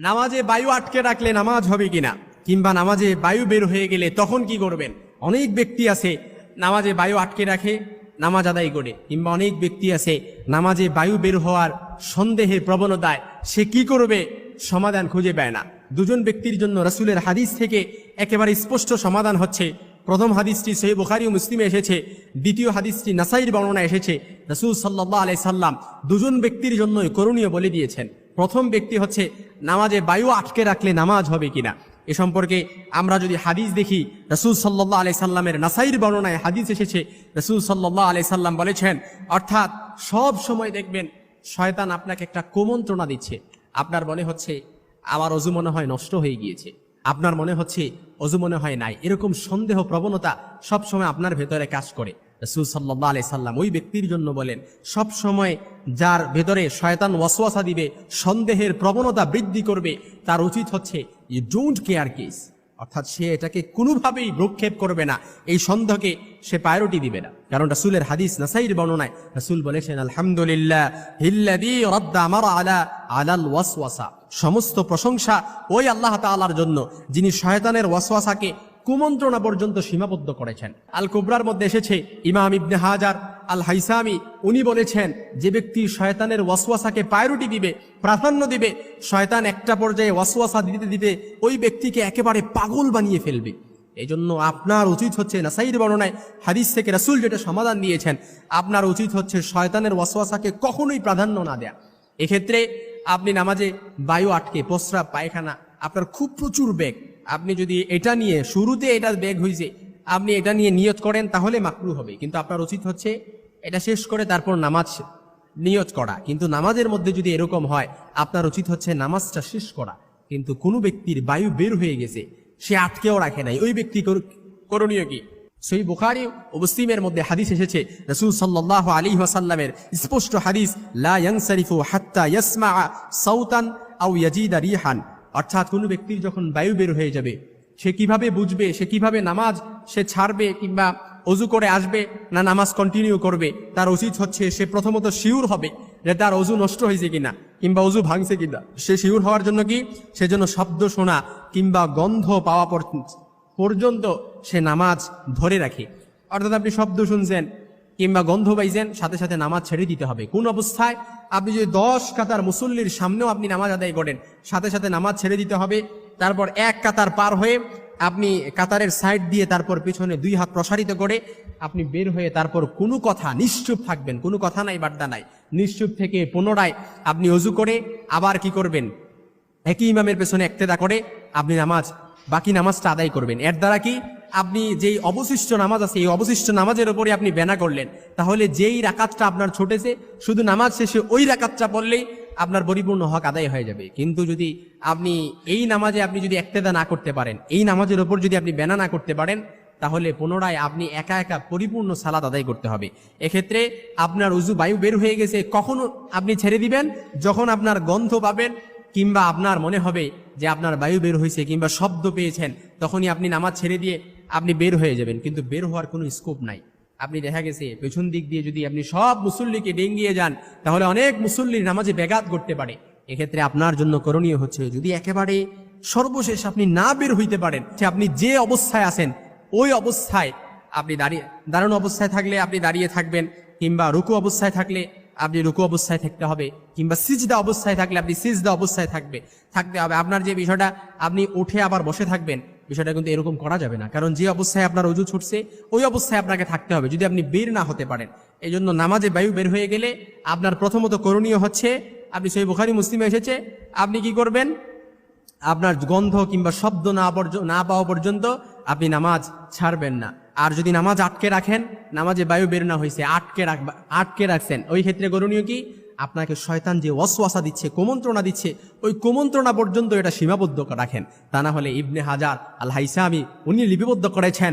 নামাজে বায়ু আটকে রাখলে নামাজ হবে কিনা, কিংবা নামাজে বায়ু বের হয়ে গেলে তখন কি করবেন। অনেক ব্যক্তি আছে নামাজে বায়ু আটকে রাখে, নামাজ আদায় করে, কিংবা অনেক ব্যক্তি আছে নামাজে বায়ু বের হওয়ার সন্দেহের প্রবণতায় সে কি করবে সমাধান খুঁজে পায় না। দুজন ব্যক্তির জন্য রাসূলের হাদিস থেকে একেবারে স্পষ্ট সমাধান হচ্ছে। প্রথম হাদিসটি সহিহ বুখারী ও মুসলিমে এসেছে, দ্বিতীয় হাদিসটি নাসাইর বর্ণনা এসেছে। রাসূল সাল্লাল্লাহু আলাইহি সাল্লাম দুজন ব্যক্তির জন্যই করণীয় বলে দিয়েছেন। প্রথম ব্যক্তি হচ্ছে নামাজে বায়ু আটকে রাখলে নামাজ হবে কিনা। এ সম্পর্কে আমরা যদি হাদিস দেখি, রাসূল সাল্লাল্লাহু আলাইহি সাল্লামের নাসাইর বর্ণনায় হাদিস এসেছে, রাসূল সাল্লাল্লাহু আলাইহি সাল্লাম বলেছেন, অর্থাৎ সব সময় দেখবেন শয়তান আপনাকে একটা কুমন্ত্রণা দিচ্ছে। আপনার মনে হচ্ছে আমার অজু মনে হয় নষ্ট হয়ে গিয়েছে, আপনার মনে হচ্ছে অজু মনে হয় নাই, এরকম সন্দেহ প্রবণতা সবসময় আপনার ভেতরে কাজ করে। রাসূল সাল্লাল্লাহু আলাইহি সাল্লাম ওই ব্যক্তির জন্য বলেন, সব সময় যার ভেতরে শয়তান ওয়াসওয়াসা দিবে, সন্দেহের প্রবণতা বৃদ্ধি করবে, তার উচিত হচ্ছে ইউ ডোন্ট কেয়ার কেস, অর্থাৎ সে এটাকে কোনোভাবেই ভ্রুক্ষেপ করবে না, এই সন্দেহকে সে প্রায়োরিটি দিবে না। কারণ রাসূলের হাদিস নাসাইর বর্ণনায় রাসূল বলেছেন, আলহামদুলিল্লাহ হিল্লাযী রাদ্দা মারা আলাল ওয়াসওয়াসা, সমস্ত প্রশংসা ওই আল্লাহ তাআলার জন্য যিনি শয়তানের ওয়াসওয়াসাকে কুমন্ত্রণা পর্যন্ত সীমাবদ্ধ করেছেন। আল কুবরার মধ্যে এসেছে, ইমাম ইবনে হাজার আল হাইসামি উনি বলেছেন, যে ব্যক্তি শয়তানের ওয়াসওয়াসাকে প্রায়োরিটি দিবে, প্রাধান্য দিবে, শয়তান একটা পর্যায়ে ওয়াসওয়াসা দিতে দিতে ওই ব্যক্তিকে একেবারে পাগল বানিয়ে ফেলবে। এই জন্য আপনার উচিত হচ্ছে, নাসাইর বর্ণনায় হাদিস থেকে রাসূল যেটা সমাধান দিয়েছেন, আপনার উচিত হচ্ছে শয়তানের ওয়াসওয়াসাকে কখনোই প্রাধান্য না দেয়া। এক্ষেত্রে আপনি নামাজে বায়ু আটকে, প্রস্রাব পায়খানা আপনার খুব প্রচুর বেগ, আপনি যদি এটা নিয়ে শুরুতে এটা বেগ হয়েছে আপনি এটা নিয়ে নিয়ত করেন তাহলে মাকরুহ হবে, কিন্তু আপনার উচিত হচ্ছে এটা শেষ করে তারপর নামাজ নিয়ত করা। কিন্তু নামাজের মধ্যে যদি এরকম হয়, আপনার উচিত হচ্ছে নামাজটা শেষ করা। কিন্তু কোনো ব্যক্তির বায়ু বের হয়ে গেছে, সে আটকেও রাখে নাই, ওই ব্যক্তি করণীয় কি? সহিহ বুখারী ও মুসলিমের মধ্যে হাদিস এসেছে, রাসূল সাল্লাল্লাহু আলাইহি ওয়াসাল্লামের স্পষ্ট হাদিস, লা ইয়ানসারিফু হাত্তা ইয়াসমাআ সাউতান আও ইয়াজিদা রিহান, অর্থাৎ কোনো ব্যক্তির যখন বায়ু বের হয়ে যাবে, সে কিভাবে বুঝবে, সে কিভাবে নামাজ সে ছাড়বে কিংবা অজু করে আসবে না নামাজ কন্টিনিউ করবে। তার উচিত হচ্ছে সে প্রথমত শিওর হবে যে তার অজু নষ্ট হয়েছে কিনা কিংবা অজু ভাঙছে কিনা। সে শিওর হওয়ার জন্য কি, সেজন্য শব্দ শোনা কিংবা গন্ধ পাওয়া পর্যন্ত সে নামাজ ধরে রাখে। অর্থাৎ আপনি শব্দ শুনছেন কিংবা গন্ধ পাইছেন, সাথে সাথে নামাজ ছেড়ে দিতে হবে। কোন অবস্থায়? আপনি যদি 10 কাতার মুসল্লির সামনেও আপনি নামাজ আদায় করেন, সাথে সাথে নামাজ ছেড়ে দিতে হবে। তারপর এক কাতার পার হয়ে আপনি কাতারের সাইড দিয়ে তারপর পিছনে 2 হাত প্রসারিত করে আপনি বের হয়ে তারপর কোনো কথা, নিশ্চুপ থাকবেন, কোনো কথা নাই, বাড্ডা নাই, নিশ্চুপ থেকে পুনরায় আপনি অজু করে আবার কি করবেন, একই ইমামের পেছনে ইক্তেদা করে আপনি বাকি নামাজটা আদায় করবেন। এর দ্বারা কি, আপনি যেই অবশিষ্ট নামাজ আছে এই অবশিষ্ট নামাজের উপরে আপনি বেনা করলেন, তাহলে যেই রাকাতটা আপনার ছুটেছে শুধু নামাজ শেষে ওই রাকাতটা পড়লেই আপনার পরিপূর্ণ হক আদায় হয়ে যাবে। কিন্তু যদি আপনি এই নামাজে আপনি যদি ইক্তেদা না করতে পারেন, এই নামাজের উপর যদি আপনি বেনা না করতে পারেন, তাহলে পুনরায় আপনি একা একা পরিপূর্ণ সালাত আদায় করতে হবে। এক্ষেত্রে আপনার উজু বায়ু বের হয়ে গেছে, কখনো আপনি ছেড়ে দিবেন যখন আপনার গন্ধ পাবেন কিংবা আপনার মনে হবে যে আপনার বায়ু বের হয়েছে কিংবা শব্দ পেয়েছেন, তখনই আপনি নামাজ ছেড়ে দিয়ে আপনি বের হয়ে যাবেন। কিন্তু বের হওয়ার কোনো স্কোপ নাই। আপনি দেখা গেছে পেছন দিক দিয়ে যদি আপনি সব মুসল্লিকে ডেঙ্গিয়ে যান, তাহলে অনেক মুসল্লির নামাজে ব্যাঘাত ঘটতে পারে। এক্ষেত্রে আপনার জন্য করণীয় হচ্ছে, যদি একেবারে সর্বশেষ আপনি না বের হইতে পারেন, আপনি যে অবস্থায় আছেন ওই অবস্থায় আপনি দাঁড়ানো অবস্থায় থাকলে আপনি দাঁড়িয়ে থাকবেন, কিংবা রুকু অবস্থায় থাকলে আপনি রুকু অবস্থায় থাকতে হবে, কিংবা সিজদা অবস্থায় থাকলে আপনি সিজদা অবস্থায় থাকতে হবে। আপনার যে বিষয়টা আপনি উঠে আবার বসে থাকবেন, বিষয়টা কিন্তু এরকম করা যাবে না। কারণ যে অবস্থায় আপনার অজু ছুটছে ওই অবস্থায় আপনাকে থাকতে হবে, যদি আপনি বের না হতে পারেন। এই জন্য নামাজে বায়ু বের হয়ে গেলে আপনার প্রথমত করণীয় হচ্ছে, আপনি সহিহ বুখারী মুসলিমে এসেছে, আপনি কি করবেন, আপনার গন্ধ কিংবা শব্দ না পাওয়া পর্যন্ত আপনি নামাজ ছাড়বেন না। আর যদি নামাজ আটকে রাখেন, নামাজে বায়ু বের না হয়েছে, আটকে রাখছেন, ওই ক্ষেত্রে করণীয় কি, আপনাকে শয়তান যে ওয়াসওয়াসা দিচ্ছে, কুমন্ত্রণা দিচ্ছে, ওই কুমন্ত্রণা পর্যন্ত এটা সীমাবদ্ধ রাখেন। তা না হলে ইবনে হাজার আল হাইসামি উনি লিপিবদ্ধ করেছেন,